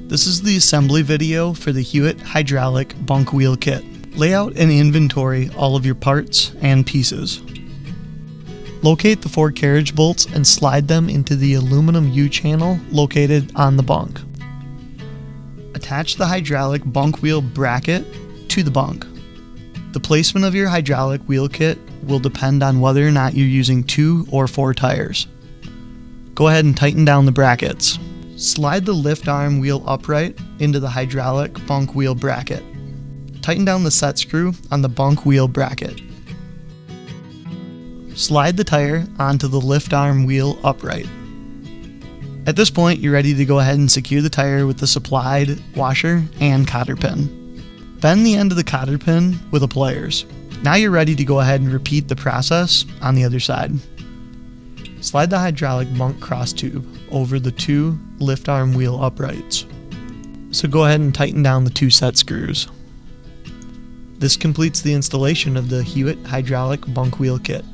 This is the assembly video for the Hewitt hydraulic bunk wheel kit. Lay out and inventory all of your parts and pieces. Locate the 4 carriage bolts and slide them into the aluminum U-channel located on the bunk. Attach the hydraulic bunk wheel bracket to the bunk. The placement of your hydraulic wheel kit will depend on whether or not you're using 2 or 4 tires. Go ahead and tighten down the brackets. Slide the lift arm wheel upright into the hydraulic bunk wheel bracket. Tighten down the set screw on the bunk wheel bracket. Slide the tire onto the lift arm wheel upright. At this point, you're ready to go ahead and secure the tire with the supplied washer and cotter pin. Bend the end of the cotter pin with the pliers. Now you're ready to go ahead and repeat the process on the other side. Slide the hydraulic bunk cross tube over the 2 lift arm wheel uprights. So go ahead and tighten down the 2 set screws. This completes the installation of the Hewitt hydraulic bunk wheel kit.